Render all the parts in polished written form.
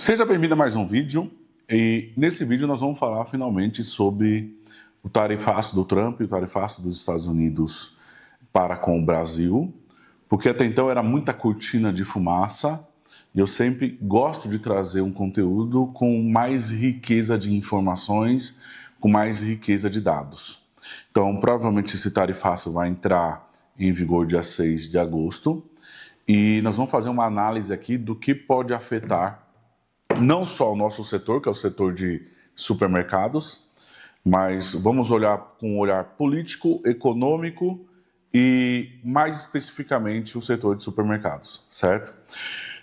Seja bem-vindo a mais um vídeo, e nesse vídeo nós vamos falar finalmente sobre o tarifaço do Trump e o tarifaço dos Estados Unidos para com o Brasil, porque até então era muita cortina de fumaça e eu sempre gosto de trazer um conteúdo com mais riqueza de informações, com mais riqueza de dados. Então, provavelmente esse tarifaço vai entrar em vigor dia 6 de agosto e nós vamos fazer uma análise aqui do que pode afetar não só o nosso setor, que é o setor de supermercados, mas vamos olhar com um olhar político, econômico e, mais especificamente, o setor de supermercados, certo?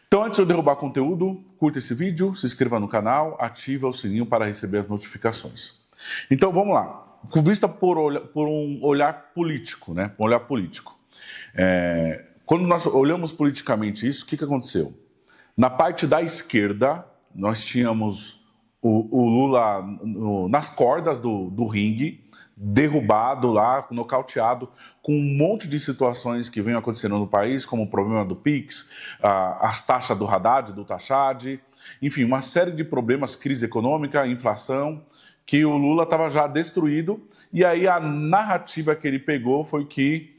Então, antes de eu derrubar conteúdo, curta esse vídeo, se inscreva no canal, ative o sininho para receber as notificações. Então, vamos lá. Com vista por um olhar político, né? Um olhar político. Quando nós olhamos politicamente isso, o que aconteceu? Na parte da esquerda, nós tínhamos o Lula nas cordas do ringue, derrubado lá, nocauteado, com um monte de situações que vêm acontecendo no país, como o problema do PIX, as taxas do Haddad, do Taxad, enfim, uma série de problemas, crise econômica, inflação, que o Lula estava já destruído, e aí a narrativa que ele pegou foi que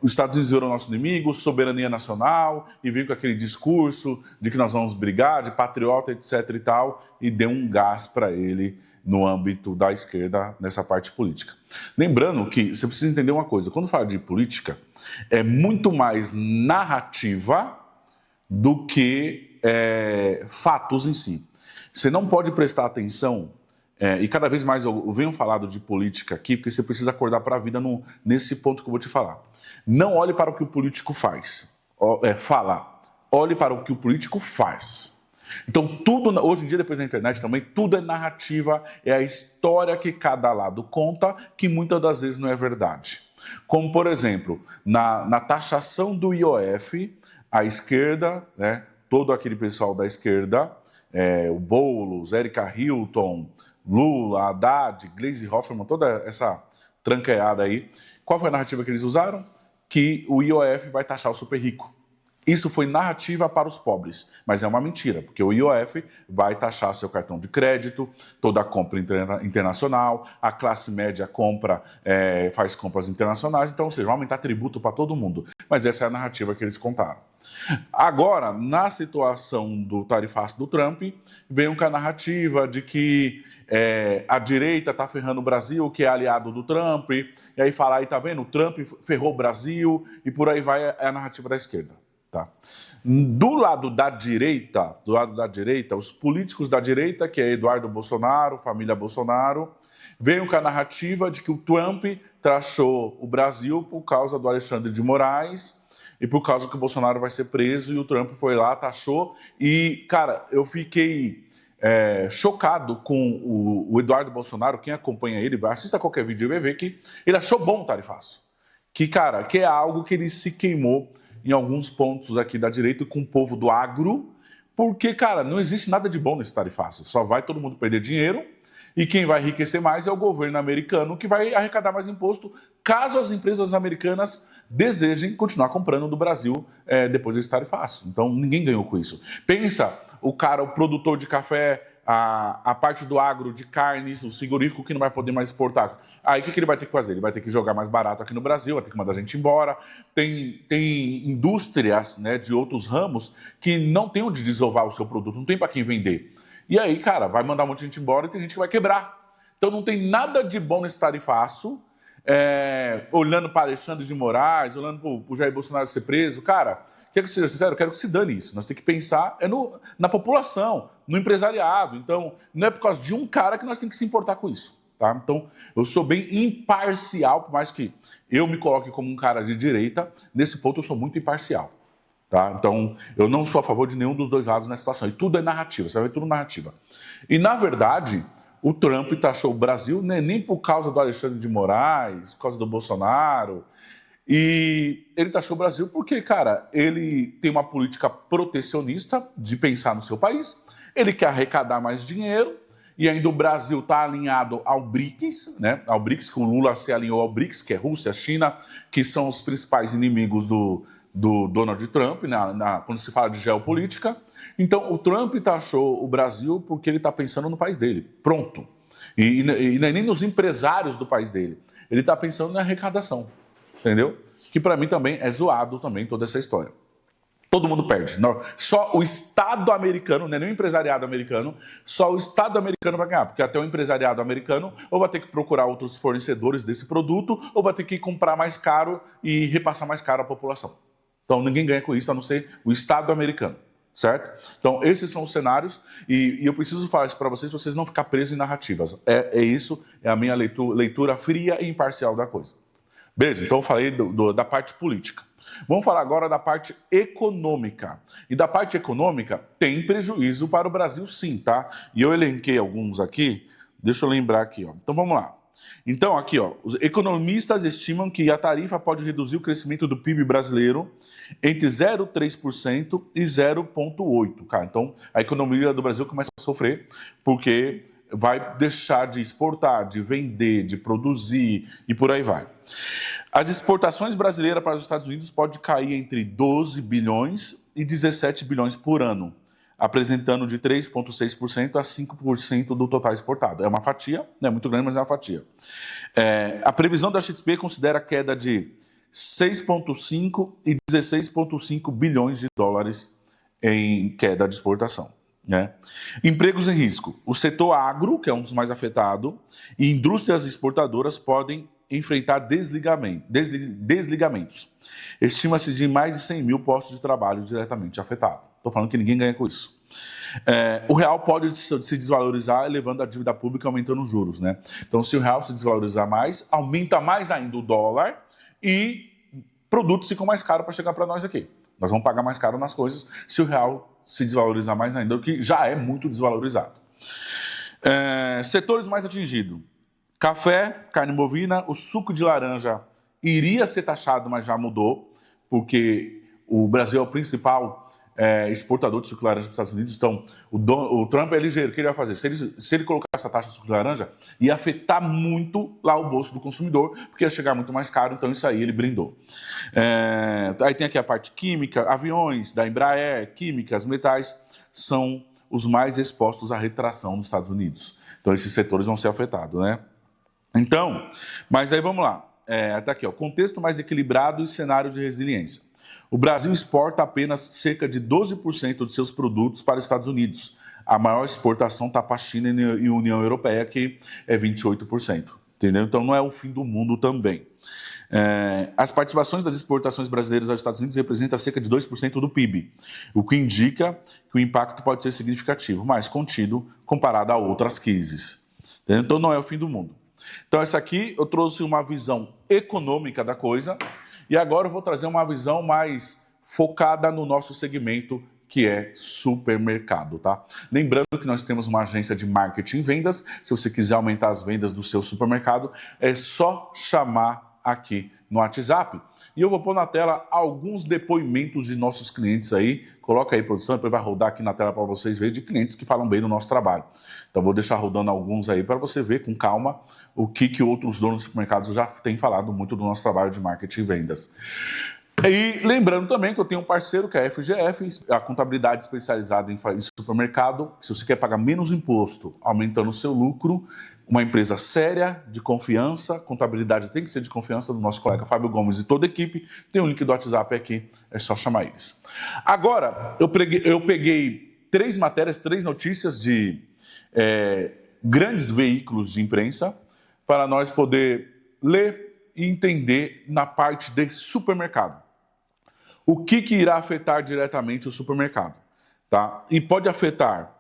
os Estados Unidos eram nosso inimigo, soberania nacional, e veio com aquele discurso de que nós vamos brigar, de patriota, etc. e tal, e deu um gás para ele no âmbito da esquerda, nessa parte política. Lembrando que você precisa entender uma coisa, quando fala de política, é muito mais narrativa do que fatos em si. Você não pode prestar atenção, e cada vez mais eu venho falando de política aqui, porque você precisa acordar para a vida nesse ponto que eu vou te falar. Não olhe para o que o político fala, olhe para o que o político faz. Então, tudo, hoje em dia, depois da internet também, tudo é narrativa, é a história que cada lado conta, que muitas das vezes não é verdade. Como, por exemplo, na taxação do IOF, a esquerda, né, todo aquele pessoal da esquerda, o Boulos, Érica Hilton, Lula, Haddad, Gleisi Hoffmann, toda essa tranqueada aí, qual foi a narrativa que eles usaram? Que o IOF vai taxar o super rico. Isso foi narrativa para os pobres, mas é uma mentira, porque o IOF vai taxar seu cartão de crédito, toda a compra internacional, a classe média faz compras internacionais, então, ou seja, vai aumentar tributo para todo mundo. Mas essa é a narrativa que eles contaram. Agora, na situação do tarifaço do Trump, veio com a narrativa de que a direita está ferrando o Brasil, que é aliado do Trump, e aí fala, aí tá vendo, o Trump ferrou o Brasil, e por aí vai a narrativa da esquerda. Tá. Do lado da direita, os políticos da direita, que é Eduardo Bolsonaro, família Bolsonaro, veio com a narrativa de que o Trump taxou o Brasil por causa do Alexandre de Moraes e por causa que o Bolsonaro vai ser preso, e o Trump foi lá, taxou, e, cara, eu fiquei chocado com o Eduardo Bolsonaro. Quem acompanha ele, assista qualquer vídeo e vai ver que ele achou bom o tarifaço. Que é algo que ele se queimou em alguns pontos aqui da direita com o povo do agro, porque, cara, não existe nada de bom nesse tarifaço. Só vai todo mundo perder dinheiro e quem vai enriquecer mais é o governo americano, que vai arrecadar mais imposto caso as empresas americanas desejem continuar comprando do Brasil depois desse tarifaço. Então, ninguém ganhou com isso. Pensa, o produtor de café, a parte do agro, de carnes, o frigorífico que não vai poder mais exportar. Aí o que ele vai ter que fazer? Ele vai ter que jogar mais barato aqui no Brasil, vai ter que mandar a gente embora. Tem indústrias, né, de outros ramos que não tem onde desovar o seu produto, não tem para quem vender. E aí, cara, vai mandar um monte de gente embora e tem gente que vai quebrar. Então não tem nada de bom nesse tarifaço. Olhando para Alexandre de Moraes, olhando para o Jair Bolsonaro ser preso, cara, quero que seja sincero, quero que se dane isso. Nós temos que pensar na população, no empresariado. Então, não é por causa de um cara que nós temos que se importar com isso. Tá? Então, eu sou bem imparcial, por mais que eu me coloque como um cara de direita, nesse ponto eu sou muito imparcial. Tá? Então, eu não sou a favor de nenhum dos dois lados nessa situação. E tudo é narrativa, você vai ver tudo narrativa. E, na verdade, o Trump taxou o Brasil nem por causa do Alexandre de Moraes, por causa do Bolsonaro. E ele taxou o Brasil porque, cara, ele tem uma política protecionista de pensar no seu país, ele quer arrecadar mais dinheiro, e ainda o Brasil está alinhado ao BRICS, né? Ao BRICS, que o Lula se alinhou ao BRICS, que é Rússia, China, que são os principais inimigos do Donald Trump, quando se fala de geopolítica. Então, o Trump taxou o Brasil porque ele está pensando no país dele. Pronto. E não é nem nos empresários do país dele. Ele está pensando na arrecadação. Entendeu? Que para mim também é zoado também toda essa história. Todo mundo perde. Não, só o Estado americano, não é nem o empresariado americano, só o Estado americano vai ganhar. Porque até o empresariado americano ou vai ter que procurar outros fornecedores desse produto ou vai ter que comprar mais caro e repassar mais caro à população. Então ninguém ganha com isso, a não ser o Estado americano. Certo? Então esses são os cenários e eu preciso falar isso para vocês não ficar presos em narrativas. Isso, é a minha leitura fria e imparcial da coisa. Beleza, então eu falei da parte política. Vamos falar agora da parte econômica. E da parte econômica tem prejuízo para o Brasil sim, tá? E eu elenquei alguns aqui, deixa eu lembrar aqui, ó. Então vamos lá. Então aqui, ó, os economistas estimam que a tarifa pode reduzir o crescimento do PIB brasileiro entre 0,3% e 0,8%, cara. Então a economia do Brasil começa a sofrer porque vai deixar de exportar, de vender, de produzir e por aí vai. As exportações brasileiras para os Estados Unidos podem cair entre 12 bilhões e 17 bilhões por ano, apresentando de 3,6% a 5% do total exportado. É uma fatia, não é muito grande, mas é uma fatia. A previsão da XP considera queda de 6,5 e 16,5 bilhões de dólares em queda de exportação. Né? Empregos em risco. O setor agro, que é um dos mais afetados, e indústrias exportadoras podem enfrentar desligamentos. Estima-se de mais de 100 mil postos de trabalho diretamente afetados. Estou falando que ninguém ganha com isso. O real pode se desvalorizar, elevando a dívida pública e aumentando os juros. Né? Então, se o real se desvalorizar mais, aumenta mais ainda o dólar e produtos ficam mais caros para chegar para nós aqui. Nós vamos pagar mais caro nas coisas se o real se desvalorizar mais ainda, o que já é muito desvalorizado. Setores mais atingidos. Café, carne bovina, o suco de laranja iria ser taxado, mas já mudou, porque o Brasil é o principal exportador de suco de laranja para os Estados Unidos. Então, o Trump é ligeiro. O que ele vai fazer? Se ele colocar essa taxa de suco de laranja, ia afetar muito lá o bolso do consumidor, porque ia chegar muito mais caro, então isso aí ele brindou. Aí tem aqui a parte química, aviões da Embraer, químicas, metais, são os mais expostos à retração nos Estados Unidos. Então, esses setores vão ser afetados, né? Então, mas aí vamos lá. Tá aqui, ó, contexto mais equilibrado e cenário de resiliência. O Brasil exporta apenas cerca de 12% de seus produtos para os Estados Unidos. A maior exportação está para a China e a União Europeia, que é 28%. Entendeu? Então não é o fim do mundo também. As participações das exportações brasileiras aos Estados Unidos representam cerca de 2% do PIB, o que indica que o impacto pode ser significativo, mas contido comparado a outras crises. Entendeu? Então não é o fim do mundo. Então essa aqui eu trouxe uma visão econômica da coisa. E agora eu vou trazer uma visão mais focada no nosso segmento, que é supermercado, tá? Lembrando que nós temos uma agência de marketing e vendas. Se você quiser aumentar as vendas do seu supermercado, é só chamar aqui no WhatsApp. E eu vou pôr na tela alguns depoimentos de nossos clientes aí. Coloca aí, produção, depois vai rodar aqui na tela para vocês verem, de clientes que falam bem do nosso trabalho. Então vou deixar rodando alguns aí para você ver com calma o que outros donos de supermercados já têm falado muito do nosso trabalho de marketing e vendas. E lembrando também que eu tenho um parceiro que é a FGF, a contabilidade especializada em supermercado. Se você quer pagar menos imposto, aumentando o seu lucro, uma empresa séria, de confiança, contabilidade tem que ser de confiança do nosso colega Fábio Gomes e toda a equipe. Tem um link do WhatsApp aqui, é só chamar eles. Agora, eu peguei 3 matérias, 3 notícias de grandes veículos de imprensa para nós poder ler e entender na parte de supermercado. O que irá afetar diretamente o supermercado? Tá? E pode afetar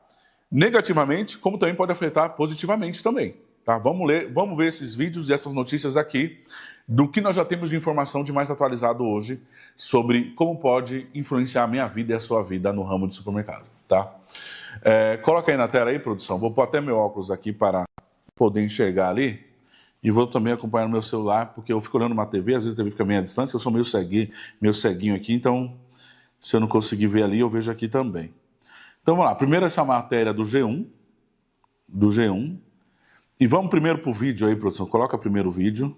negativamente, como também pode afetar positivamente também. Tá? Vamos ver esses vídeos e essas notícias aqui, do que nós já temos de informação de mais atualizado hoje, sobre como pode influenciar a minha vida e a sua vida no ramo de supermercado. Tá? Coloca aí na tela aí, produção. Vou pôr até meu óculos aqui para poder enxergar ali. E vou também acompanhar no meu celular, porque eu fico olhando uma TV, às vezes a TV fica meio à distância, eu sou meio ceguinho aqui, então se eu não conseguir ver ali, eu vejo aqui também. Então vamos lá, primeiro essa matéria do G1, e vamos primeiro para o vídeo aí, produção, coloca primeiro o vídeo,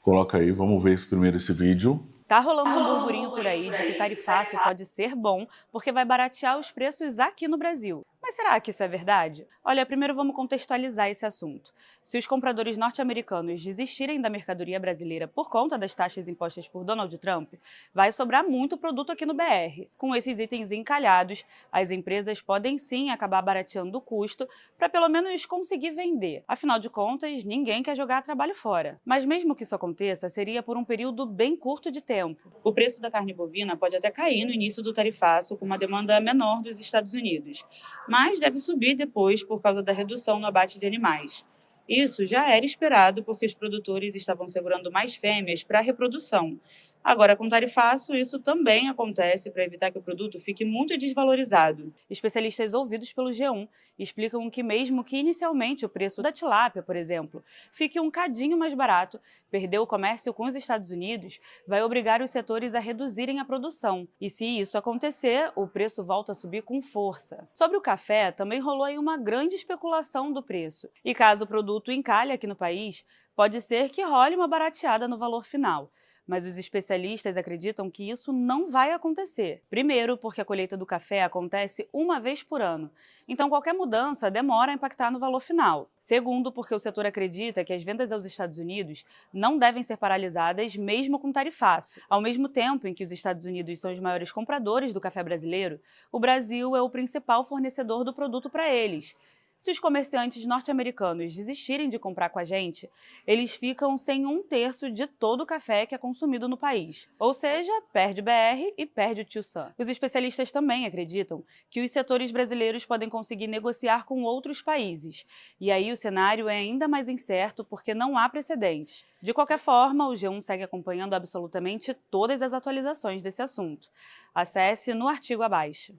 coloca aí, vamos ver primeiro esse vídeo. Tá rolando um burburinho por aí de que o tarifaço pode ser bom porque vai baratear os preços aqui no Brasil. Mas será que isso é verdade? Olha, primeiro vamos contextualizar esse assunto. Se os compradores norte-americanos desistirem da mercadoria brasileira por conta das taxas impostas por Donald Trump, vai sobrar muito produto aqui no BR. Com esses itens encalhados, as empresas podem sim acabar barateando o custo para pelo menos conseguir vender. Afinal de contas, ninguém quer jogar trabalho fora. Mas mesmo que isso aconteça, seria por um período bem curto de tempo. O preço da carne bovina pode até cair no início do tarifaço com uma demanda menor dos Estados Unidos, mas deve subir depois por causa da redução no abate de animais. Isso já era esperado porque os produtores estavam segurando mais fêmeas para a reprodução. Agora, com tarifaço, isso também acontece para evitar que o produto fique muito desvalorizado. Especialistas ouvidos pelo G1 explicam que mesmo que inicialmente o preço da tilápia, por exemplo, fique um cadinho mais barato, perder o comércio com os Estados Unidos vai obrigar os setores a reduzirem a produção. E se isso acontecer, o preço volta a subir com força. Sobre o café, também rolou aí uma grande especulação do preço. E caso o produto encalhe aqui no país, pode ser que role uma barateada no valor final. Mas os especialistas acreditam que isso não vai acontecer. Primeiro, porque a colheita do café acontece uma vez por ano, então qualquer mudança demora a impactar no valor final. Segundo, porque o setor acredita que as vendas aos Estados Unidos não devem ser paralisadas mesmo com tarifaço. Ao mesmo tempo em que os Estados Unidos são os maiores compradores do café brasileiro, o Brasil é o principal fornecedor do produto para eles. Se os comerciantes norte-americanos desistirem de comprar com a gente, eles ficam sem 1/3 de todo o café que é consumido no país. Ou seja, perde o BR e perde o Tio Sam. Os especialistas também acreditam que os setores brasileiros podem conseguir negociar com outros países. E aí o cenário é ainda mais incerto porque não há precedentes. De qualquer forma, o G1 segue acompanhando absolutamente todas as atualizações desse assunto. Acesse no artigo abaixo.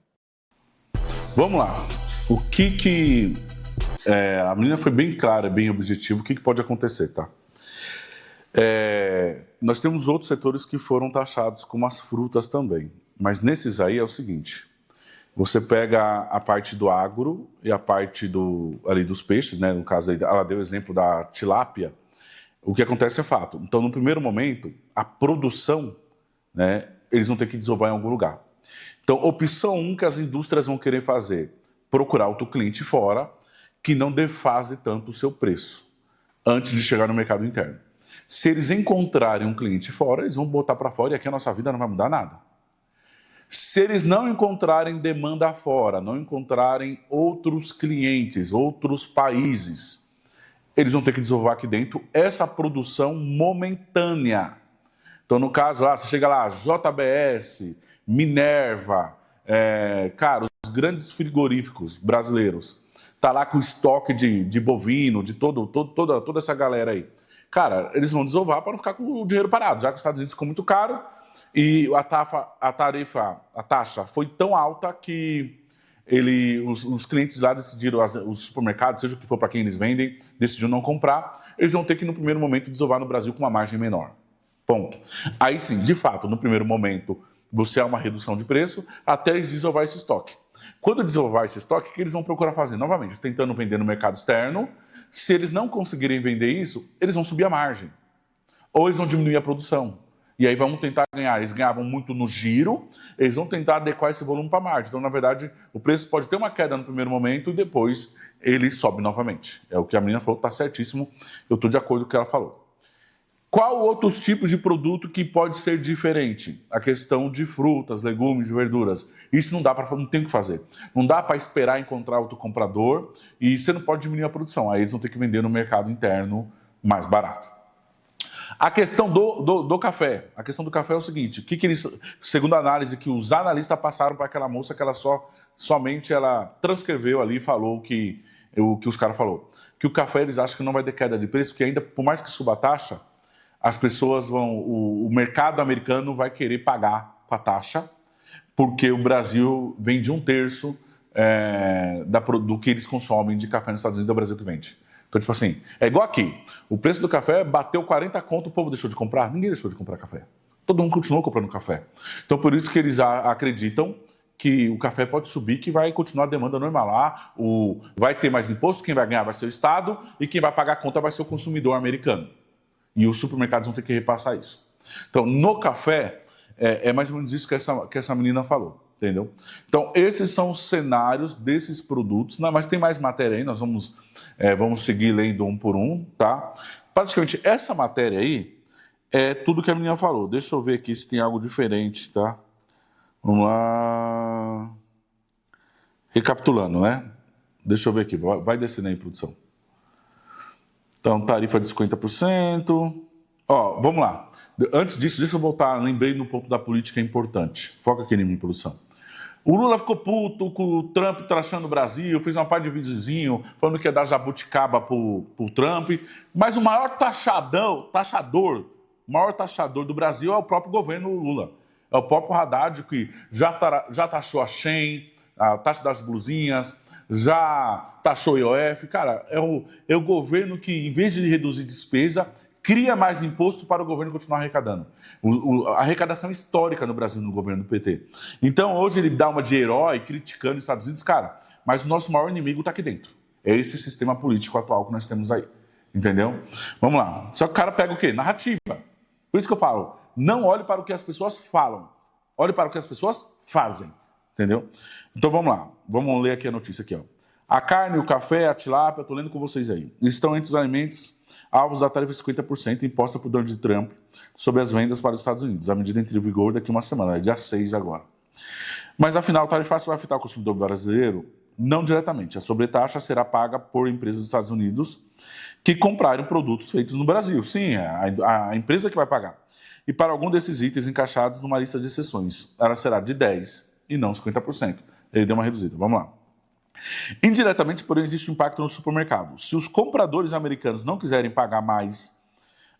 Vamos lá. A menina foi bem clara, bem objetiva, o que pode acontecer, tá? Nós temos outros setores que foram taxados, como as frutas também. Mas nesses aí é o seguinte, você pega a parte do agro e a parte ali dos peixes, né? No caso aí, ela deu o exemplo da tilápia. O que acontece é fato. Então, no primeiro momento, a produção, né, eles vão ter que desovar em algum lugar. Então, opção 1 que as indústrias vão querer fazer, procurar outro cliente fora que não defase tanto o seu preço antes de chegar no mercado interno. Se eles encontrarem um cliente fora, eles vão botar para fora e aqui a nossa vida não vai mudar nada. Se eles não encontrarem demanda fora, não encontrarem outros clientes, outros países, eles vão ter que desovar aqui dentro essa produção momentânea. Então, no caso, você chega lá, JBS, Minerva, os grandes frigoríficos brasileiros, tá lá com estoque de bovino, de toda essa galera aí. Cara, eles vão desovar para não ficar com o dinheiro parado, já que os Estados Unidos ficou muito caro e a taxa foi tão alta que os clientes lá decidiram, os supermercados, seja o que for para quem eles vendem, decidiram não comprar, eles vão ter que, no primeiro momento, desovar no Brasil com uma margem menor. Ponto. Aí sim, de fato, no primeiro momento, você há uma redução de preço até eles desovar esse estoque. Quando desovar esse estoque, o que eles vão procurar fazer? Novamente, tentando vender no mercado externo. Se eles não conseguirem vender isso, eles vão subir a margem. Ou eles vão diminuir a produção. E aí vão tentar ganhar. Eles ganhavam muito no giro, eles vão tentar adequar esse volume para a margem. Então, na verdade, o preço pode ter uma queda no primeiro momento e depois ele sobe novamente. É o que a menina falou, está certíssimo. Eu estou de acordo com o que ela falou. Qual outros tipos de produto que pode ser diferente? A questão de frutas, legumes e verduras. Isso não tem o que fazer. Não dá para esperar encontrar outro comprador e você não pode diminuir a produção. Aí eles vão ter que vender no mercado interno mais barato. A questão do café. A questão do café é o seguinte, segundo a análise que os analistas passaram para aquela moça, que ela somente ela transcreveu ali e falou o que os caras falaram. Que o café eles acham que não vai ter queda de preço, que ainda, por mais que suba a taxa, as pessoas o mercado americano vai querer pagar com a taxa, porque o Brasil vende 1/3 do que eles consomem de café nos Estados Unidos, do Brasil que vende. Então, tipo assim, é igual aqui. O preço do café bateu 40 conto, o povo deixou de comprar? Ninguém deixou de comprar café. Todo mundo continuou comprando café. Então, por isso que eles acreditam que o café pode subir, que vai continuar a demanda normal. Vai ter mais imposto, quem vai ganhar vai ser o Estado e quem vai pagar a conta vai ser o consumidor americano. E os supermercados vão ter que repassar isso. Então, no café, É mais ou menos isso que essa menina falou, entendeu? Então, esses são os cenários desses produtos. Não, mas tem mais matéria aí, nós vamos seguir lendo um por um, tá? Praticamente, essa matéria aí é tudo que a menina falou. Deixa eu ver aqui se tem algo diferente, tá? Vamos lá. Recapitulando, né? Deixa eu ver aqui, vai descendo aí, produção. Então, tarifa de 50%. Ó, vamos lá. Antes disso, deixa eu voltar. Lembrei no ponto da política importante. Foca aqui em mim, produção. O Lula ficou puto com o Trump trachando o Brasil, fez uma parte de videozinho falando que ia dar jabuticaba pro Trump. Mas o maior taxador do Brasil é o próprio governo Lula. É o próprio Haddad, que já taxou a Shein, a taxa das blusinhas, já taxou o IOF. Cara, é o governo que, em vez de reduzir despesa, cria mais imposto para o governo continuar arrecadando. A arrecadação histórica no Brasil, no governo do PT. Então, hoje ele dá uma de herói, criticando os Estados Unidos. Cara, mas o nosso maior inimigo está aqui dentro. É esse sistema político atual que nós temos aí. Entendeu? Vamos lá. Só que o cara pega o quê? Narrativa. Por isso que eu falo, não olhe para o que as pessoas falam. Olhe para o que as pessoas fazem. Entendeu? Então, vamos lá. Vamos ler aqui a notícia aqui, ó. A carne, o café, a tilápia, estou lendo com vocês aí, estão entre os alimentos alvos da tarifa de 50% imposta por Donald Trump sobre as vendas para os Estados Unidos. A medida entra em vigor daqui a uma semana, é dia 6 agora. Mas, afinal, o tarifaço vai afetar o consumidor brasileiro? Não diretamente. A sobretaxa será paga por empresas dos Estados Unidos que comprarem produtos feitos no Brasil. Sim, é a empresa que vai pagar. E para algum desses itens encaixados numa lista de exceções, ela será de 10% e não 50%. Ele deu uma reduzida. Vamos lá. Indiretamente, porém, existe um impacto no supermercado. Se os compradores americanos não quiserem pagar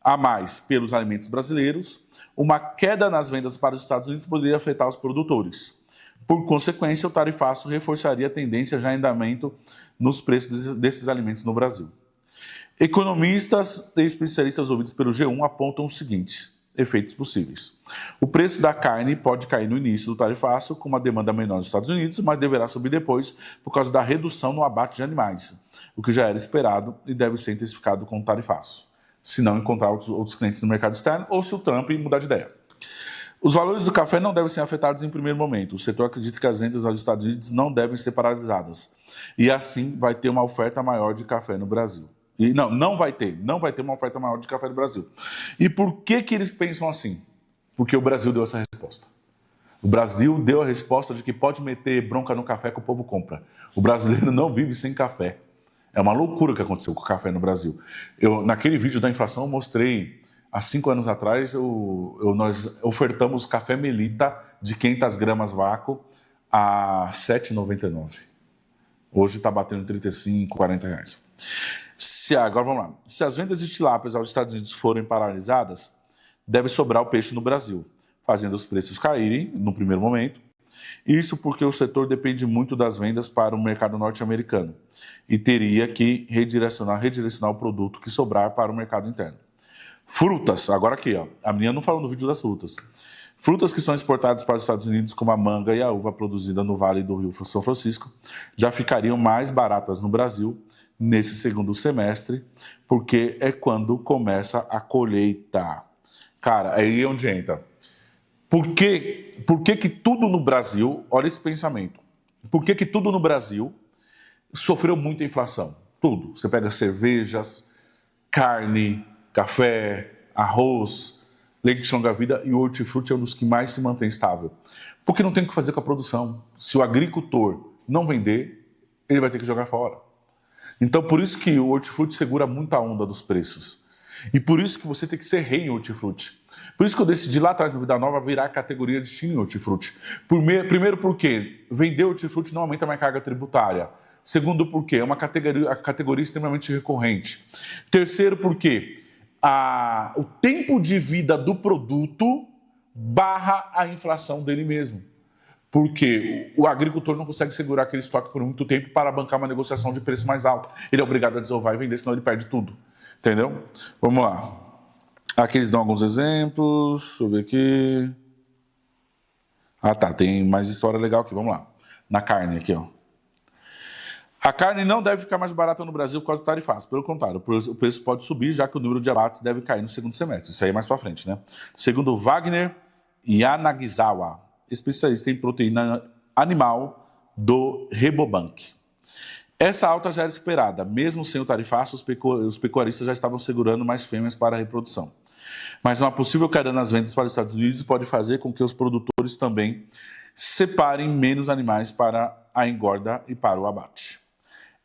a mais pelos alimentos brasileiros, uma queda nas vendas para os Estados Unidos poderia afetar os produtores. Por consequência, o tarifaço reforçaria a tendência já em andamento nos preços desses alimentos no Brasil. Economistas e especialistas ouvidos pelo G1 apontam os seguintes efeitos possíveis. O preço da carne pode cair no início do tarifaço, com uma demanda menor nos Estados Unidos, mas deverá subir depois por causa da redução no abate de animais, o que já era esperado e deve ser intensificado com o tarifaço, se não encontrar outros clientes no mercado externo ou se o Trump mudar de ideia. Os valores do café não devem ser afetados em primeiro momento. O setor acredita que as vendas aos Estados Unidos não devem ser paralisadas. E assim vai ter uma oferta maior de café no Brasil. E não vai ter uma oferta maior de café no Brasil. E por que eles pensam assim? Porque o Brasil deu essa resposta. O Brasil deu a resposta de que pode meter bronca no café que o povo compra. O brasileiro não vive sem café. É uma loucura o que aconteceu com o café no Brasil. Naquele vídeo da inflação, eu mostrei, há 5 anos atrás, nós ofertamos café Melita de 500 gramas vácuo a R$ 7,99. Hoje está batendo R$35, R$40. Agora vamos lá. Se as vendas de tilápias aos Estados Unidos forem paralisadas, deve sobrar o peixe no Brasil, fazendo os preços caírem no primeiro momento. Isso porque o setor depende muito das vendas para o mercado norte-americano e teria que redirecionar o produto que sobrar para o mercado interno. Frutas, agora aqui, ó. A menina não falou no vídeo das frutas. Frutas que são exportadas para os Estados Unidos, como a manga e a uva produzida no Vale do Rio São Francisco, já ficariam mais baratas no Brasil nesse segundo semestre, porque é quando começa a colheita. Cara, aí é onde entra. Por que tudo no Brasil, olha esse pensamento, por que tudo no Brasil sofreu muita inflação? Tudo. Você pega cervejas, carne, café, arroz, leite de longa-vida e o hortifruti é um dos que mais se mantém estável. Porque não tem o que fazer com a produção. Se o agricultor não vender, ele vai ter que jogar fora. Então, por isso que o hortifruti segura muita onda dos preços. E por isso que você tem que ser rei em hortifruti. Por isso que eu decidi lá atrás, no Vida Nova, virar a categoria de Destino em hortifruti. Primeiro porque vender hortifruti não aumenta a minha carga tributária. Segundo porque é uma categoria extremamente recorrente. Terceiro porque o tempo de vida do produto barra a inflação dele mesmo. Porque o agricultor não consegue segurar aquele estoque por muito tempo para bancar uma negociação de preço mais alto. Ele é obrigado a desovar e vender, senão ele perde tudo. Entendeu? Vamos lá. Aqui eles dão alguns exemplos. Deixa eu ver aqui. Ah, tá. Tem mais história legal aqui. Vamos lá. Na carne aqui, ó. A carne não deve ficar mais barata no Brasil por causa do tarifaço. Pelo contrário, o preço pode subir, já que o número de abates deve cair no segundo semestre. Isso aí é mais para frente, né? Segundo Wagner Yanagisawa, especialista em proteína animal do Rabobank. Essa alta já era esperada. Mesmo sem o tarifaço, os pecuaristas já estavam segurando mais fêmeas para a reprodução. Mas uma possível queda nas vendas para os Estados Unidos pode fazer com que os produtores também separem menos animais para a engorda e para o abate.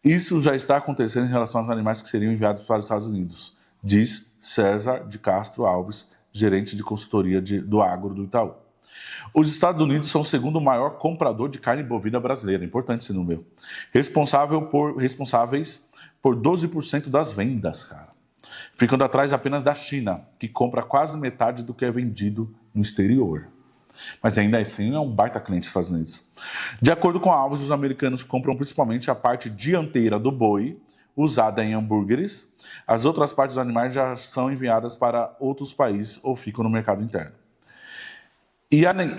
Isso já está acontecendo em relação aos animais que seriam enviados para os Estados Unidos, diz César de Castro Alves, gerente de consultoria do agro do Itaú. Os Estados Unidos são o segundo maior comprador de carne bovina brasileira, importante esse número, responsáveis por 12% das vendas, cara. Ficando atrás apenas da China, que compra quase metade do que é vendido no exterior. Mas ainda assim é um baita cliente dos Estados Unidos. De acordo com a Alves, os americanos compram principalmente a parte dianteira do boi, usada em hambúrgueres. As outras partes dos animais já são enviadas para outros países ou ficam no mercado interno.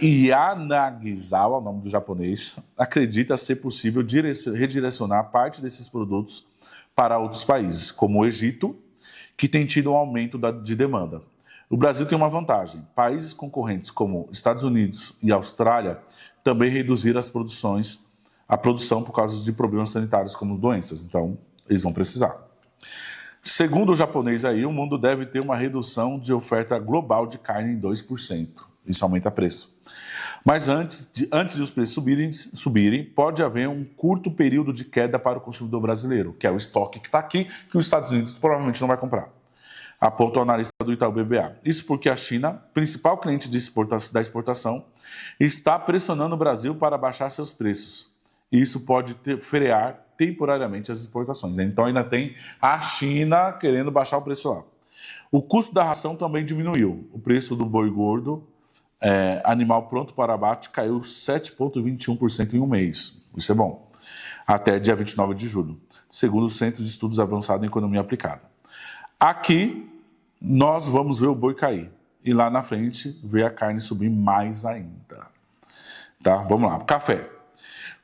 Yanagisawa, o nome do japonês, acredita ser possível redirecionar parte desses produtos para outros países, como o Egito, que tem tido um aumento de demanda. O Brasil tem uma vantagem. Países concorrentes como Estados Unidos e Austrália também reduziram a produção por causa de problemas sanitários como doenças. Então, eles vão precisar. Segundo o japonês aí, o mundo deve ter uma redução de oferta global de carne em 2%. Isso aumenta o preço. Mas antes de os preços subirem, pode haver um curto período de queda para o consumidor brasileiro, que é o estoque que está aqui, que os Estados Unidos provavelmente não vai comprar. Aponta o analista do Itaú BBA. Isso porque a China, principal cliente da exportação, está pressionando o Brasil para baixar seus preços. E isso pode frear temporariamente as exportações. Então ainda tem a China querendo baixar o preço lá. O custo da ração também diminuiu. O preço do boi gordo, animal pronto para abate, caiu 7,21% em um mês. Isso é bom. Até dia 29 de julho, segundo o Centro de Estudos Avançados em Economia Aplicada. Aqui, nós vamos ver o boi cair. E lá na frente, ver a carne subir mais ainda. Tá? Vamos lá. Café.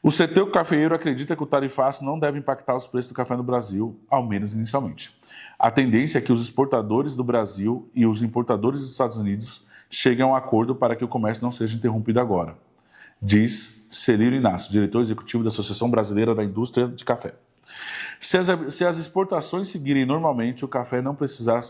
O setor cafeeiro acredita que o tarifaço não deve impactar os preços do café no Brasil, ao menos inicialmente. A tendência é que os exportadores do Brasil e os importadores dos Estados Unidos cheguem a um acordo para que o comércio não seja interrompido agora, diz Celiro Inácio, diretor executivo da Associação Brasileira da Indústria de Café. Se as exportações seguirem normalmente, o café não precisará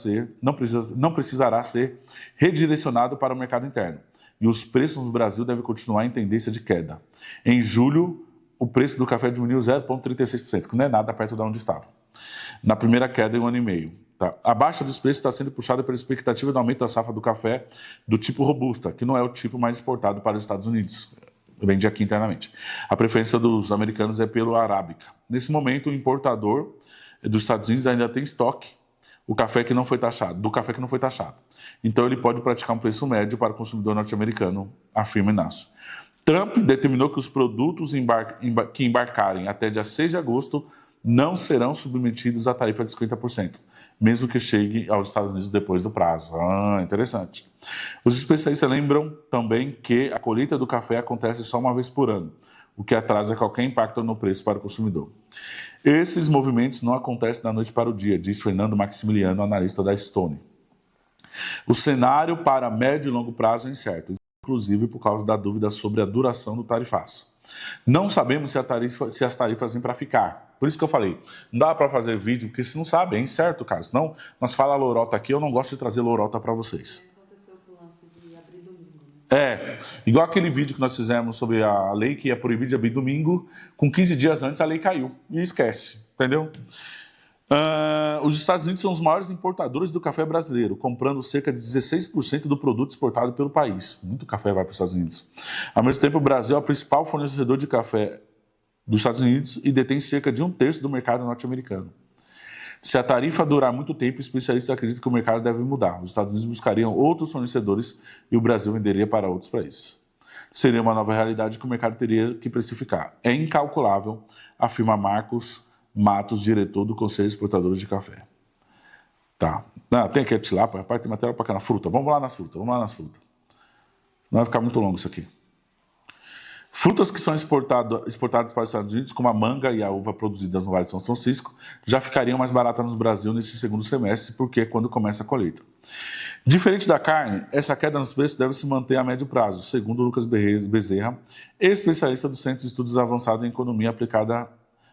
ser redirecionado para o mercado interno. E os preços no Brasil devem continuar em tendência de queda. Em julho, o preço do café diminuiu 0,36%, que não é nada perto de onde estava. Na primeira queda em um ano e meio. Tá? A baixa dos preços está sendo puxada pela expectativa do aumento da safra do café do tipo Robusta, que não é o tipo mais exportado para os Estados Unidos. Vende aqui internamente. A preferência dos americanos é pelo Arábica. Nesse momento, o importador dos Estados Unidos ainda tem estoque do café que não foi taxado. Então, ele pode praticar um preço médio para o consumidor norte-americano, afirma Inácio. Trump determinou que os produtos que embarcarem até dia 6 de agosto não serão submetidos à tarifa de 50%, mesmo que chegue aos Estados Unidos depois do prazo. Interessante. Os especialistas lembram também que a colheita do café acontece só uma vez por ano, o que atrasa qualquer impacto no preço para o consumidor. Esses movimentos não acontecem da noite para o dia, diz Fernando Maximiliano, analista da Stone. O cenário para médio e longo prazo é incerto, inclusive por causa da dúvida sobre a duração do tarifaço. Não sabemos se as tarifas vêm para ficar. Por isso que eu falei, não dá para fazer vídeo, porque se não sabe, é incerto, cara. Senão, nós falamos lorota aqui, eu não gosto de trazer lorota para vocês. Aconteceu com o lance de abrir domingo, né? Igual aquele vídeo que nós fizemos sobre a lei que ia proibir de abrir domingo, com 15 dias antes a lei caiu. E esquece, entendeu? Os Estados Unidos são os maiores importadores do café brasileiro, comprando cerca de 16% do produto exportado pelo país. Muito café vai para os Estados Unidos. Ao mesmo tempo, o Brasil é o principal fornecedor de café dos Estados Unidos e detém cerca de 1/3 do mercado norte-americano. Se a tarifa durar muito tempo, especialistas acreditam que o mercado deve mudar. Os Estados Unidos buscariam outros fornecedores e o Brasil venderia para outros países. Seria uma nova realidade que o mercado teria que precificar. É incalculável, afirma Marcos Matos, diretor do Conselho de Exportadores de Café. Tá. Tem aqui a tilápia, rapaz, tem matéria para cá na fruta. Vamos lá nas frutas. Não vai ficar muito longo isso aqui. Frutas que são exportadas para os Estados Unidos, como a manga e a uva produzidas no Vale de São Francisco, já ficariam mais baratas no Brasil nesse segundo semestre, porque é quando começa a colheita. Diferente da carne, essa queda nos preços deve se manter a médio prazo, segundo Lucas Bezerra, especialista do Centro de Estudos Avançados em Economia Aplicada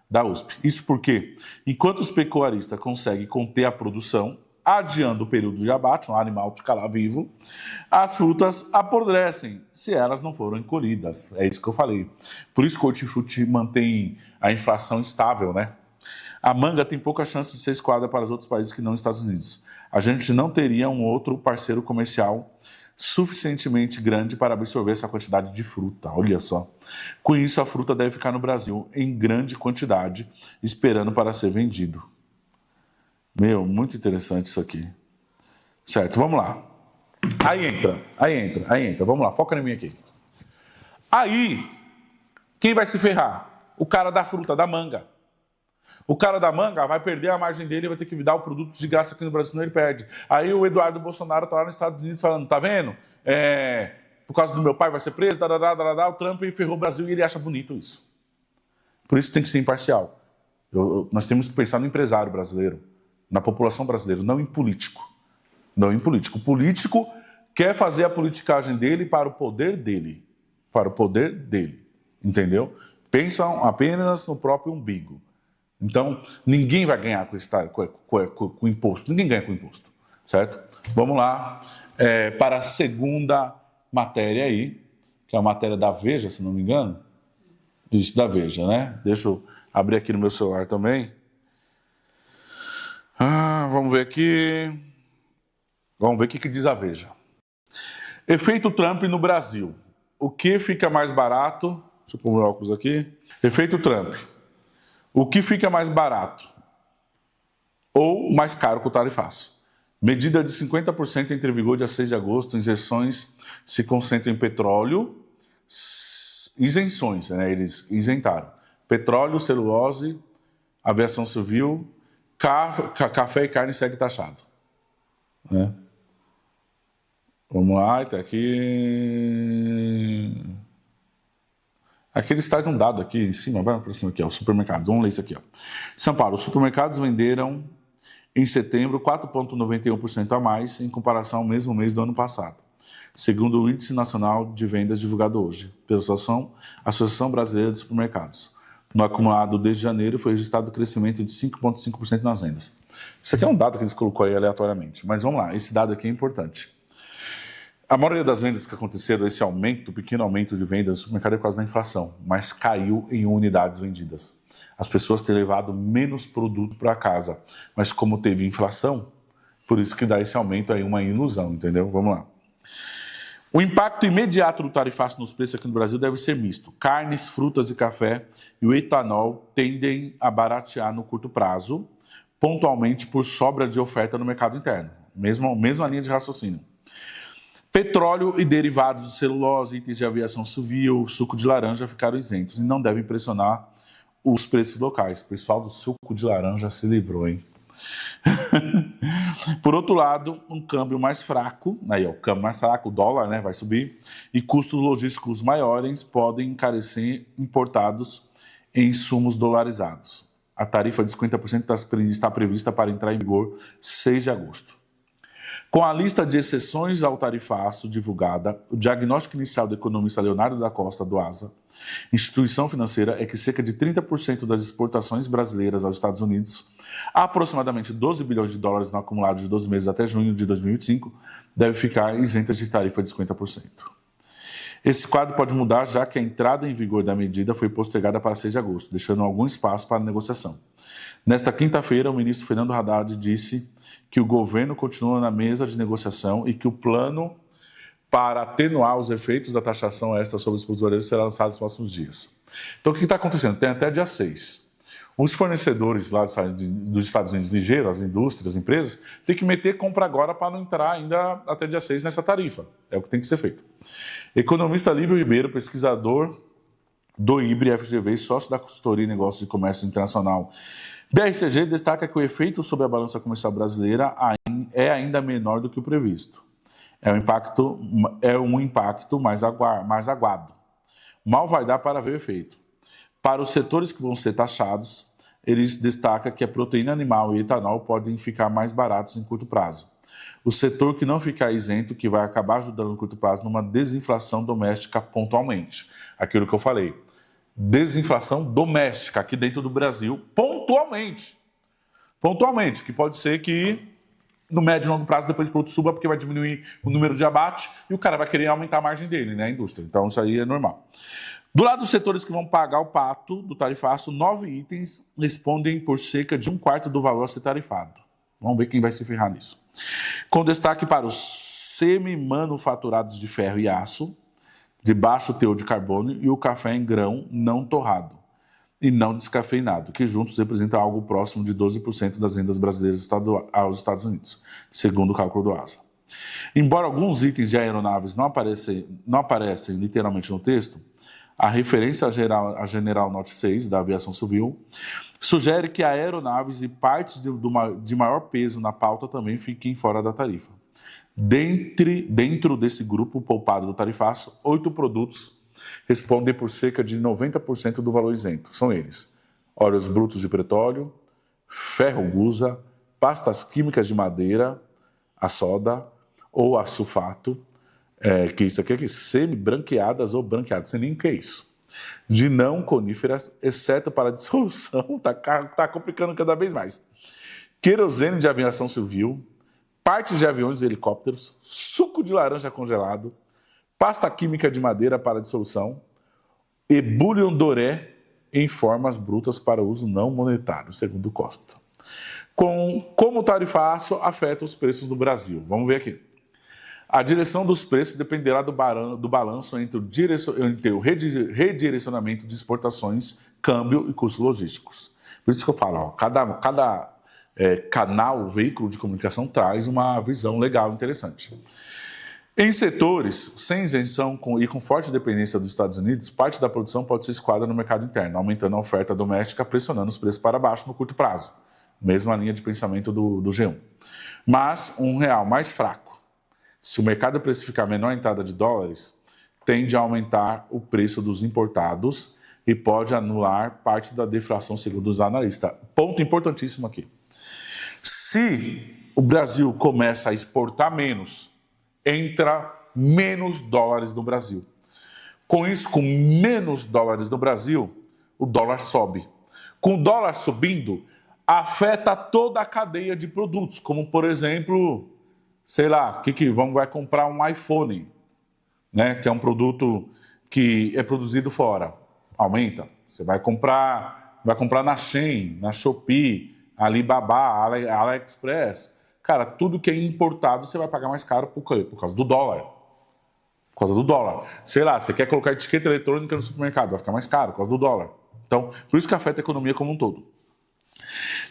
da USP. Isso porque, enquanto os pecuaristas conseguem conter a produção, adiando o período de abate, um animal fica lá vivo, as frutas apodrecem se elas não forem colhidas. É isso que eu falei. Por isso que o hortifruti mantém a inflação estável, né? A manga tem pouca chance de ser escoada para os outros países que não os Estados Unidos. A gente não teria um outro parceiro comercial suficientemente grande para absorver essa quantidade de fruta. Olha só. Com isso, a fruta deve ficar no Brasil em grande quantidade, esperando para ser vendido. Meu, muito interessante isso aqui. Certo, vamos lá. Aí entra. Vamos lá, foca em mim aqui. Aí, quem vai se ferrar? O cara da fruta, da manga. O cara da manga vai perder a margem dele e vai ter que dar o produto de graça aqui no Brasil, senão ele perde. Aí o Eduardo Bolsonaro está lá nos Estados Unidos falando, tá vendo? Por causa do meu pai vai ser preso, o Trump ferrou o Brasil e ele acha bonito isso. Por isso tem que ser imparcial. Nós temos que pensar no empresário brasileiro, na população brasileira, não em político. Não em político. O político quer fazer a politicagem dele para o poder dele. Para o poder dele. Entendeu? Pensam apenas no próprio umbigo. Então, ninguém vai ganhar com imposto. Ninguém ganha com imposto. Certo? Vamos lá para a segunda matéria aí, que é a matéria da Veja, se não me engano. Isso, da Veja, né? Deixa eu abrir aqui no meu celular também. Vamos ver aqui. Vamos ver o que diz a Veja. Efeito Trump no Brasil. O que fica mais barato? Deixa eu pôr meu óculos aqui. Efeito Trump. O que fica mais barato ou mais caro com o tarifaço? Medida de 50% entra em vigor dia 6 de agosto. Isenções se concentram em petróleo. Isenções, né? Eles isentaram. Petróleo, celulose, aviação civil, café e carne segue taxado. Né? Vamos lá, está aqui. Aqui eles trazem um dado aqui em cima, vai para cima aqui, ó, os supermercados. Vamos ler isso aqui. Ó. São Paulo, os supermercados venderam em setembro 4,91% a mais em comparação ao mesmo mês do ano passado, segundo o Índice Nacional de Vendas divulgado hoje pela Associação Brasileira de Supermercados. No acumulado desde janeiro foi registrado crescimento de 5,5% nas vendas. Isso aqui é um dado que eles colocou aí aleatoriamente, mas vamos lá, esse dado aqui é importante. A maioria das vendas que aconteceram, esse aumento, pequeno aumento de vendas no supermercado é por causa da inflação, mas caiu em unidades vendidas. As pessoas têm levado menos produto para casa, mas como teve inflação, por isso que dá esse aumento aí, uma ilusão, entendeu? Vamos lá. O impacto imediato do tarifaço nos preços aqui no Brasil deve ser misto. Carnes, frutas e café e o etanol tendem a baratear no curto prazo, pontualmente por sobra de oferta no mercado interno. Mesma linha de raciocínio. Petróleo e derivados de celulose, itens de aviação civil, suco de laranja ficaram isentos e não devem pressionar os preços locais. O pessoal do suco de laranja se livrou, hein? Por outro lado, um câmbio mais fraco, aí, ó, o câmbio mais fraco, o dólar, né, vai subir, e custos logísticos maiores podem encarecer importados em insumos dolarizados. A tarifa de 50% está prevista para entrar em vigor 6 de agosto. Com a lista de exceções ao tarifaço divulgada, o diagnóstico inicial do economista Leonardo da Costa, do ASA, instituição financeira, é que cerca de 30% das exportações brasileiras aos Estados Unidos, aproximadamente 12 bilhões de dólares no acumulado de 12 meses até junho de 2025, deve ficar isentas de tarifa de 50%. Esse quadro pode mudar, já que a entrada em vigor da medida foi postergada para 6 de agosto, deixando algum espaço para negociação. Nesta quinta-feira, o ministro Fernando Haddad disse que o governo continua na mesa de negociação e que o plano para atenuar os efeitos da taxação extra sobre os produtos será lançado nos próximos dias. Então, o que está acontecendo? Tem até dia 6. Os fornecedores lá dos Estados Unidos ligeiros, as indústrias, as empresas, têm que meter compra agora para não entrar ainda até dia 6 nessa tarifa. É o que tem que ser feito. Economista Lívio Ribeiro, pesquisador do IBRE FGV e sócio da consultoria em negócios de comércio internacional BRCG, destaca que o efeito sobre a balança comercial brasileira é ainda menor do que o previsto. É um impacto mais aguado. mal vai dar para ver o efeito. Para os setores que vão ser taxados, eles destacam que a proteína animal e etanol podem ficar mais baratos em curto prazo. O setor que não ficar isento, que vai acabar ajudando no curto prazo numa desinflação doméstica pontualmente. Aquilo que eu falei. Desinflação doméstica aqui dentro do Brasil, pontualmente. Pontualmente, que pode ser que no médio e longo prazo depois o produto suba porque vai diminuir o número de abate e o cara vai querer aumentar a margem dele, né, a indústria. Então isso aí é normal. Do lado dos setores que vão pagar o pato do tarifaço, 9 itens respondem por cerca de 1/4 do valor a ser tarifado. Vamos ver quem vai se ferrar nisso. Com destaque para os semi-manufaturados de ferro e aço, de baixo teor de carbono, e o café em grão não torrado e não descafeinado, que juntos representam algo próximo de 12% das rendas brasileiras aos Estados Unidos, segundo o cálculo do ASA. Embora alguns itens de aeronaves não aparecem literalmente no texto, a referência à General Note 6 da aviação civil sugere que aeronaves e partes de maior peso na pauta também fiquem fora da tarifa. Dentro desse grupo poupado do tarifaço, 8 produtos respondem por cerca de 90% do valor isento. São eles: óleos brutos de petróleo, ferro-gusa, pastas químicas de madeira, a soda ou a sulfato, que isso aqui é semi-branqueadas ou branqueadas, sem nem o que é isso. De não coníferas, exceto para dissolução, tá complicando cada vez mais. Querosene de aviação civil, partes de aviões e helicópteros, suco de laranja congelado, pasta química de madeira para dissolução e bouillon doré em formas brutas para uso não monetário, segundo Costa. Como o tarifaço afeta os preços do Brasil? Vamos ver aqui. A direção dos preços dependerá do balanço entre o redirecionamento de exportações, câmbio e custos logísticos. Por isso que eu falo, cada canal, veículo de comunicação traz uma visão legal, interessante. Em setores sem isenção e com forte dependência dos Estados Unidos, parte da produção pode ser escoada no mercado interno, aumentando a oferta doméstica, pressionando os preços para baixo no curto prazo. Mesma linha de pensamento do G1. Mas um real mais fraco, se o mercado precificar menor entrada de dólares, tende a aumentar o preço dos importados e pode anular parte da deflação, segundo os analistas. Ponto importantíssimo aqui. Se o Brasil começa a exportar menos, entra menos dólares no Brasil. Com isso, com menos dólares no Brasil, o dólar sobe. Com o dólar subindo, afeta toda a cadeia de produtos, como, por exemplo, sei lá, vai comprar um iPhone, né, que é um produto que é produzido fora. Aumenta. Você vai comprar na Shein, na Shopee, Alibaba, AliExpress. Cara, tudo que é importado você vai pagar mais caro por quê? Por causa do dólar. Por causa do dólar. Sei lá, você quer colocar etiqueta eletrônica no supermercado, vai ficar mais caro por causa do dólar. Então, por isso que afeta a economia como um todo.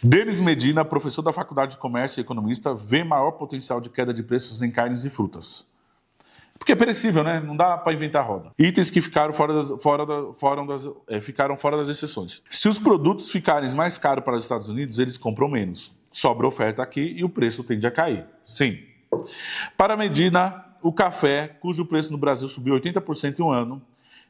Denis Medina, professor da Faculdade de Comércio e economista, vê maior potencial de queda de preços em carnes e frutas. Porque é perecível, né? Não dá para inventar roda. Itens que ficaram fora das exceções. Se os produtos ficarem mais caros para os Estados Unidos, eles compram menos. Sobra oferta aqui e o preço tende a cair. Sim. Para Medina, o café, cujo preço no Brasil subiu 80% em um ano,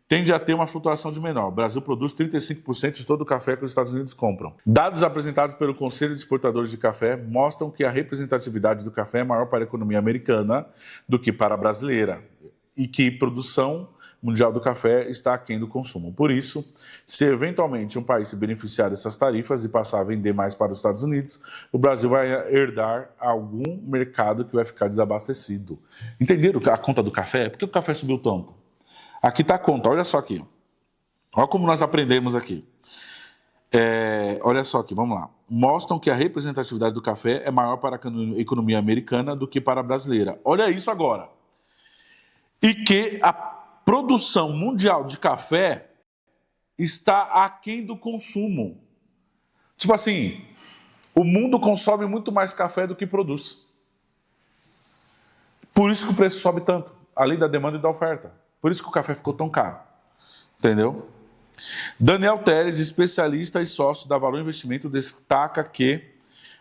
tende a ter uma flutuação de menor. O Brasil produz 35% de todo o café que os Estados Unidos compram. Dados apresentados pelo Conselho de Exportadores de Café mostram que a representatividade do café é maior para a economia americana do que para a brasileira e que a produção mundial do café está aquém do consumo. Por isso, se eventualmente um país se beneficiar dessas tarifas e passar a vender mais para os Estados Unidos, o Brasil vai herdar algum mercado que vai ficar desabastecido. Entenderam a conta do café? Por que o café subiu tanto? Aqui está a conta, olha só aqui. Olha como nós aprendemos aqui. Olha só aqui, vamos lá. Mostram que a representatividade do café é maior para a economia americana do que para a brasileira. Olha isso agora. E que a produção mundial de café está aquém do consumo. Tipo assim, o mundo consome muito mais café do que produz. Por isso que o preço sobe tanto, além da demanda e da oferta. Por isso que o café ficou tão caro. Entendeu? Daniel Teres, especialista e sócio da Valor Investimento, destaca que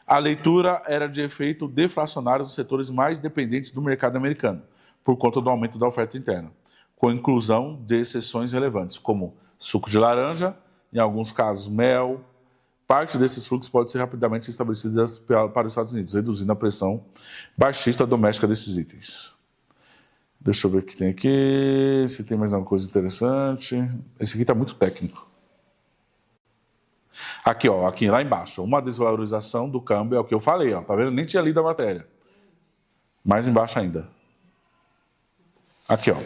a leitura era de efeito deflacionário nos setores mais dependentes do mercado americano, por conta do aumento da oferta interna. com a inclusão de exceções relevantes, como suco de laranja, em alguns casos mel. Parte desses fluxos pode ser rapidamente estabelecida para os Estados Unidos, reduzindo a pressão baixista doméstica desses itens. Deixa eu ver o que tem aqui, se tem mais alguma coisa interessante. Esse aqui está muito técnico. Aqui, ó, aqui lá embaixo, uma desvalorização do câmbio, é o que eu falei, ó, tá vendo? Nem tinha lido a matéria. Mais embaixo ainda. Aqui, ó.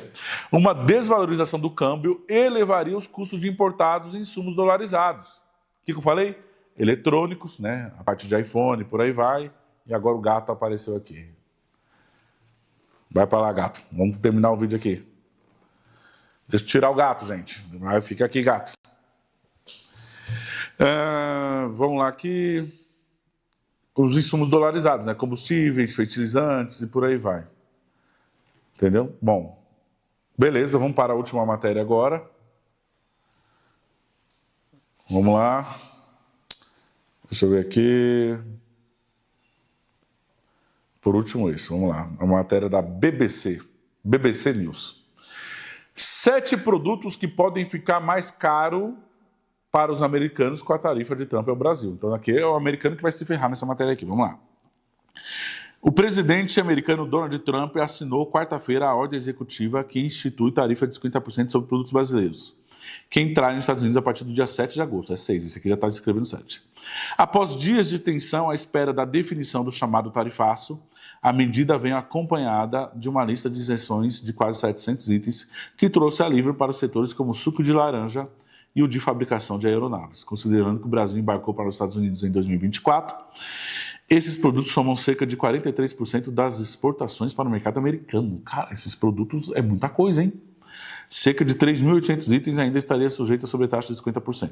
Uma desvalorização do câmbio elevaria os custos de importados e insumos dolarizados. O que eu falei? Eletrônicos, né? A partir de iPhone, por aí vai. E agora o gato apareceu aqui. Vai para lá, gato. Vamos terminar o vídeo aqui. Deixa eu tirar o gato, gente. Fica aqui, gato. Vamos lá aqui. Os insumos dolarizados, né? Combustíveis, fertilizantes e por aí vai. Entendeu? Bom, beleza, vamos para a última matéria agora. Vamos lá. Deixa eu ver aqui. Por último isso, vamos lá. A matéria da BBC News. 7 produtos que podem ficar mais caros para os americanos com a tarifa de Trump ao Brasil. Então aqui é o americano que vai se ferrar nessa matéria aqui. Vamos lá. O presidente americano Donald Trump assinou quarta-feira a ordem executiva que institui tarifa de 50% sobre produtos brasileiros, que entrarem nos Estados Unidos a partir do dia 7 de agosto. É 6, esse aqui já está escrevendo 7. Após dias de tensão à espera da definição do chamado tarifaço, a medida vem acompanhada de uma lista de isenções de quase 700 itens que trouxe alívio para os setores como o suco de laranja e o de fabricação de aeronaves. Considerando que o Brasil embarcou para os Estados Unidos em 2024, esses produtos somam cerca de 43% das exportações para o mercado americano. Cara, esses produtos é muita coisa, hein? Cerca de 3.800 itens ainda estaria sujeito a sobretaxa de 50%.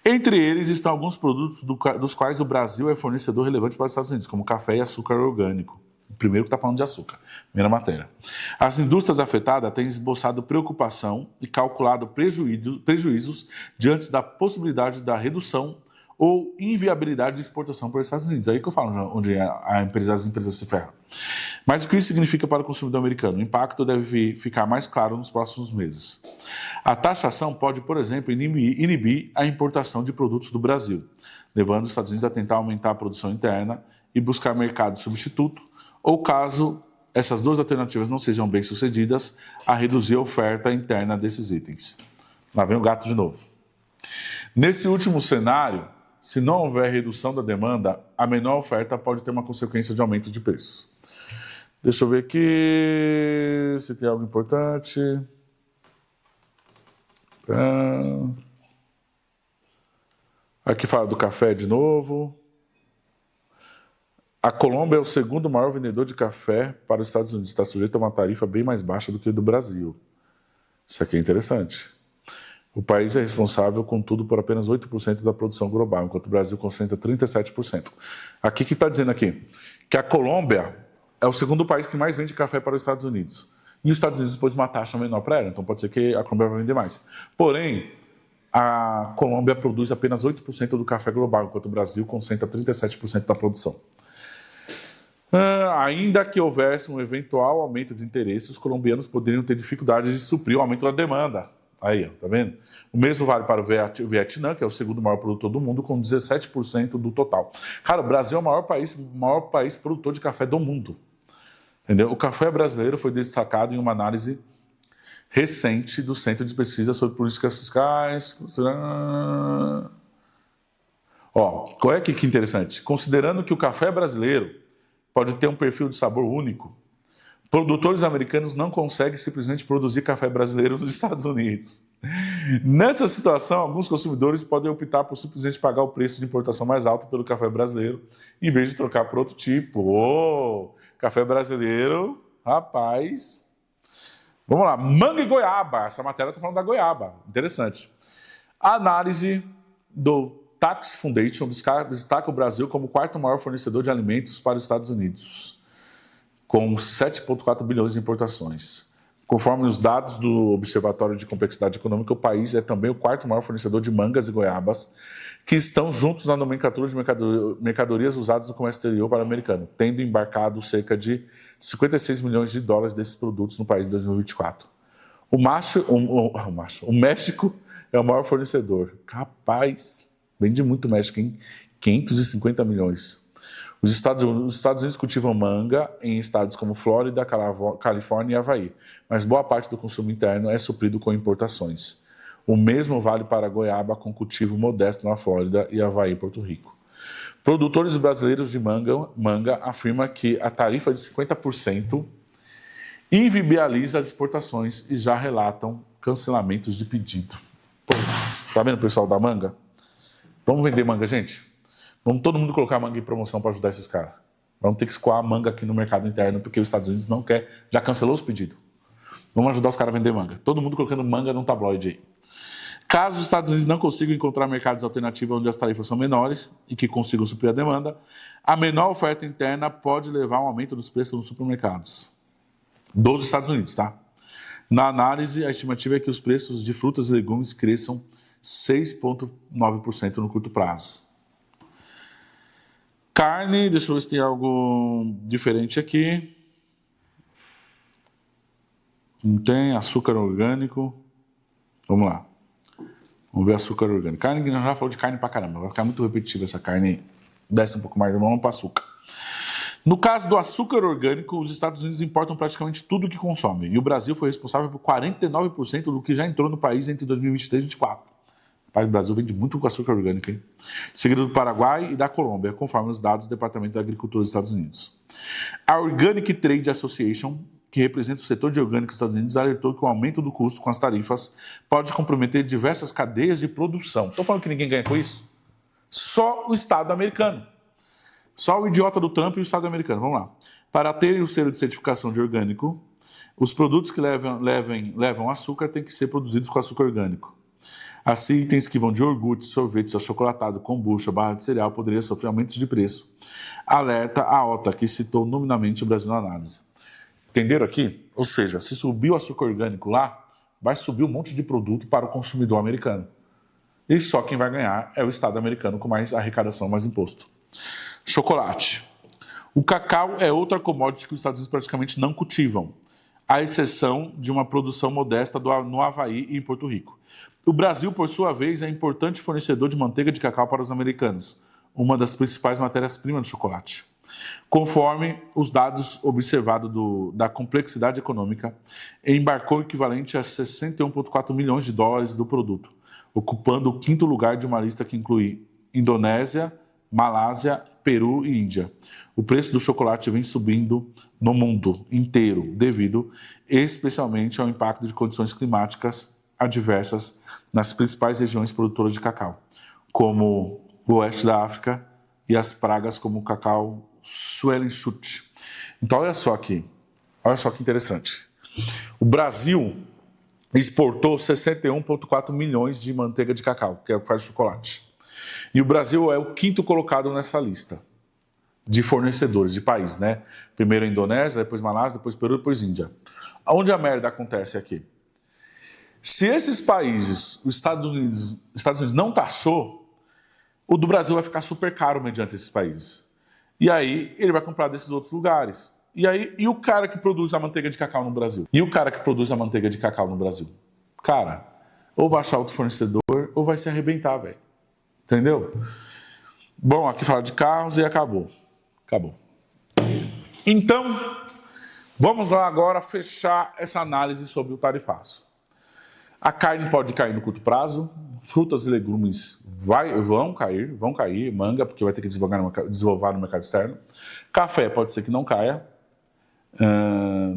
Entre eles estão alguns produtos dos quais o Brasil é fornecedor relevante para os Estados Unidos, como café e açúcar orgânico. O primeiro que está falando de açúcar, primeira matéria. As indústrias afetadas têm esboçado preocupação e calculado prejuízos diante da possibilidade da redução ou inviabilidade de exportação para os Estados Unidos. É aí que eu falo, onde as empresas se ferram. Mas o que isso significa para o consumidor americano? O impacto deve ficar mais claro nos próximos meses. A taxação pode, por exemplo, inibir a importação de produtos do Brasil, levando os Estados Unidos a tentar aumentar a produção interna e buscar mercado substituto, ou caso essas duas alternativas não sejam bem-sucedidas, a reduzir a oferta interna desses itens. Lá vem o gato de novo. Nesse último cenário, se não houver redução da demanda, a menor oferta pode ter uma consequência de aumento de preços. Deixa eu ver aqui se tem algo importante. Aqui fala do café de novo. A Colômbia é o segundo maior vendedor de café para os Estados Unidos. Está sujeito a uma tarifa bem mais baixa do que a do Brasil. Isso aqui é interessante. O país é responsável, contudo, por apenas 8% da produção global, enquanto o Brasil concentra 37%. Aqui que está dizendo aqui que a Colômbia é o segundo país que mais vende café para os Estados Unidos. E os Estados Unidos pôs uma taxa menor para ela, então pode ser que a Colômbia vai vender mais. Porém, a Colômbia produz apenas 8% do café global, enquanto o Brasil concentra 37% da produção. Ainda que houvesse um eventual aumento de interesse, os colombianos poderiam ter dificuldades de suprir o aumento da demanda. Aí, tá vendo? O mesmo vale para o Vietnã, que é o segundo maior produtor do mundo, com 17% do total. Cara, o Brasil é o maior país produtor de café do mundo. Entendeu? O café brasileiro foi destacado em uma análise recente do Centro de Pesquisa sobre Políticas Fiscais. Qual é que interessante? Considerando que o café brasileiro pode ter um perfil de sabor único, produtores americanos não conseguem simplesmente produzir café brasileiro nos Estados Unidos. Nessa situação, alguns consumidores podem optar por simplesmente pagar o preço de importação mais alto pelo café brasileiro, em vez de trocar por outro tipo. Café brasileiro, rapaz. Vamos lá, manga e goiaba. Essa matéria está falando da goiaba. Interessante. A análise do Tax Foundation destaca o Brasil como o quarto maior fornecedor de alimentos para os Estados Unidos, com 7,4 bilhões de importações. Conforme os dados do Observatório de Complexidade Econômica, o país é também o quarto maior fornecedor de mangas e goiabas, que estão juntos na nomenclatura de mercadorias usadas no comércio exterior para o americano, tendo embarcado cerca de 56 milhões de dólares desses produtos no país em 2024. O México é o maior fornecedor. Capaz, vende muito México, hein? 550 milhões. Os Estados Unidos cultivam manga em estados como Flórida, Califórnia e Havaí, mas boa parte do consumo interno é suprido com importações. O mesmo vale para a goiaba, com cultivo modesto na Flórida e Havaí e Porto Rico. Produtores brasileiros de manga afirmam que a tarifa de 50% inviabiliza as exportações e já relatam cancelamentos de pedido. Pô, tá vendo o pessoal da manga? Vamos vender manga, gente? Vamos todo mundo colocar manga em promoção para ajudar esses caras. Vamos ter que escoar a manga aqui no mercado interno, porque os Estados Unidos não quer, já cancelou os pedidos. Vamos ajudar os caras a vender manga. Todo mundo colocando manga num tabloide aí. Caso os Estados Unidos não consigam encontrar mercados alternativos onde as tarifas são menores e que consigam suprir a demanda, a menor oferta interna pode levar a um aumento dos preços nos supermercados. Dos Estados Unidos, tá? Na análise, a estimativa é que os preços de frutas e legumes cresçam 6,9% no curto prazo. Carne, deixa eu ver se tem algo diferente aqui. Não tem açúcar orgânico. Vamos lá. Vamos ver açúcar orgânico. Carne, a gente já falou de carne pra caramba. Vai ficar muito repetitiva essa carne aí. Desce um pouco mais, vamos para açúcar. No caso do açúcar orgânico, os Estados Unidos importam praticamente tudo o que consomem. E o Brasil foi responsável por 49% do que já entrou no país entre 2023 e 2024. O Brasil vende muito açúcar orgânico, hein? Seguido do Paraguai e da Colômbia, conforme os dados do Departamento da Agricultura dos Estados Unidos. A Organic Trade Association, que representa o setor de orgânicos dos Estados Unidos, alertou que o aumento do custo com as tarifas pode comprometer diversas cadeias de produção. Estou falando que ninguém ganha com isso? Só o Estado americano. Só o idiota do Trump e o Estado americano. Vamos lá. Para ter o selo de certificação de orgânico, os produtos que levam açúcar têm que ser produzidos com açúcar orgânico. Assim, itens que vão de iogurte, sorvetes, achocolatado, kombucha, barra de cereal poderiam sofrer aumentos de preço. Alerta a OTA, que citou nominalmente o Brasil na análise. Entenderam aqui? Ou seja, se subir o açúcar orgânico lá, vai subir um monte de produto para o consumidor americano. E só quem vai ganhar é o Estado americano com mais arrecadação, mais imposto. Chocolate. O cacau é outra commodity que os Estados Unidos praticamente não cultivam, à exceção de uma produção modesta no Havaí e em Porto Rico. O Brasil, por sua vez, é importante fornecedor de manteiga de cacau para os americanos, uma das principais matérias-primas do chocolate. Conforme os dados observados da complexidade econômica, embarcou o equivalente a 61,4 milhões de dólares do produto, ocupando o 5º lugar de uma lista que inclui Indonésia, Malásia, Peru e Índia. O preço do chocolate vem subindo no mundo inteiro, devido especialmente ao impacto de condições climáticas adversas nas principais regiões produtoras de cacau, como o oeste da África e as pragas como o cacau Suellenschutz. Então, olha só que interessante. O Brasil exportou 61,4 milhões de manteiga de cacau, que é o que faz chocolate. E o Brasil é o 5º colocado nessa lista de fornecedores de país, né? Primeiro a Indonésia, depois Malásia, depois Peru, depois Índia. Onde a merda acontece aqui? Se esses países, os Estados Unidos não taxou, o do Brasil vai ficar super caro mediante esses países. E aí ele vai comprar desses outros lugares. E o cara que produz a manteiga de cacau no Brasil? Cara, ou vai achar outro fornecedor ou vai se arrebentar, velho. Entendeu? Bom, aqui fala de carros e acabou. Então, vamos lá agora fechar essa análise sobre o tarifaço. A carne pode cair no curto prazo, frutas e legumes vão cair, manga, porque vai ter que desovar no mercado externo. Café pode ser que não caia.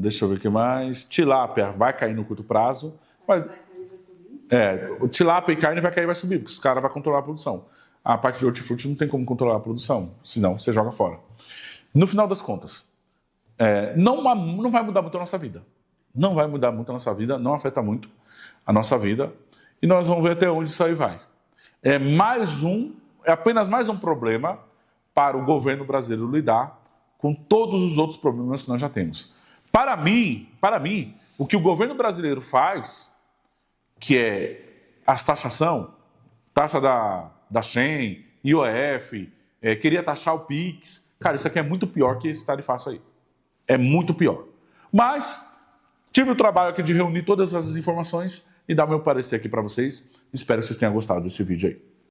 Deixa eu ver o que mais. Tilápia vai cair no curto prazo. O tilápia e carne vai cair e vai subir, porque os caras vão controlar a produção. A parte de hortifruti não tem como controlar a produção, senão você joga fora. No final das contas, não vai mudar muito a nossa vida. Não vai mudar muito a nossa vida, não afeta muito a nossa vida. E nós vamos ver até onde isso aí vai. É apenas mais um problema para o governo brasileiro lidar com todos os outros problemas que nós já temos. Para mim, o que o governo brasileiro faz, que é as taxação, taxa da Shen, IOF, queria taxar o Pix. Cara, isso aqui é muito pior que esse tarifaço aí. É muito pior. Mas tive o trabalho aqui de reunir todas essas informações e dar meu parecer aqui para vocês. Espero que vocês tenham gostado desse vídeo aí.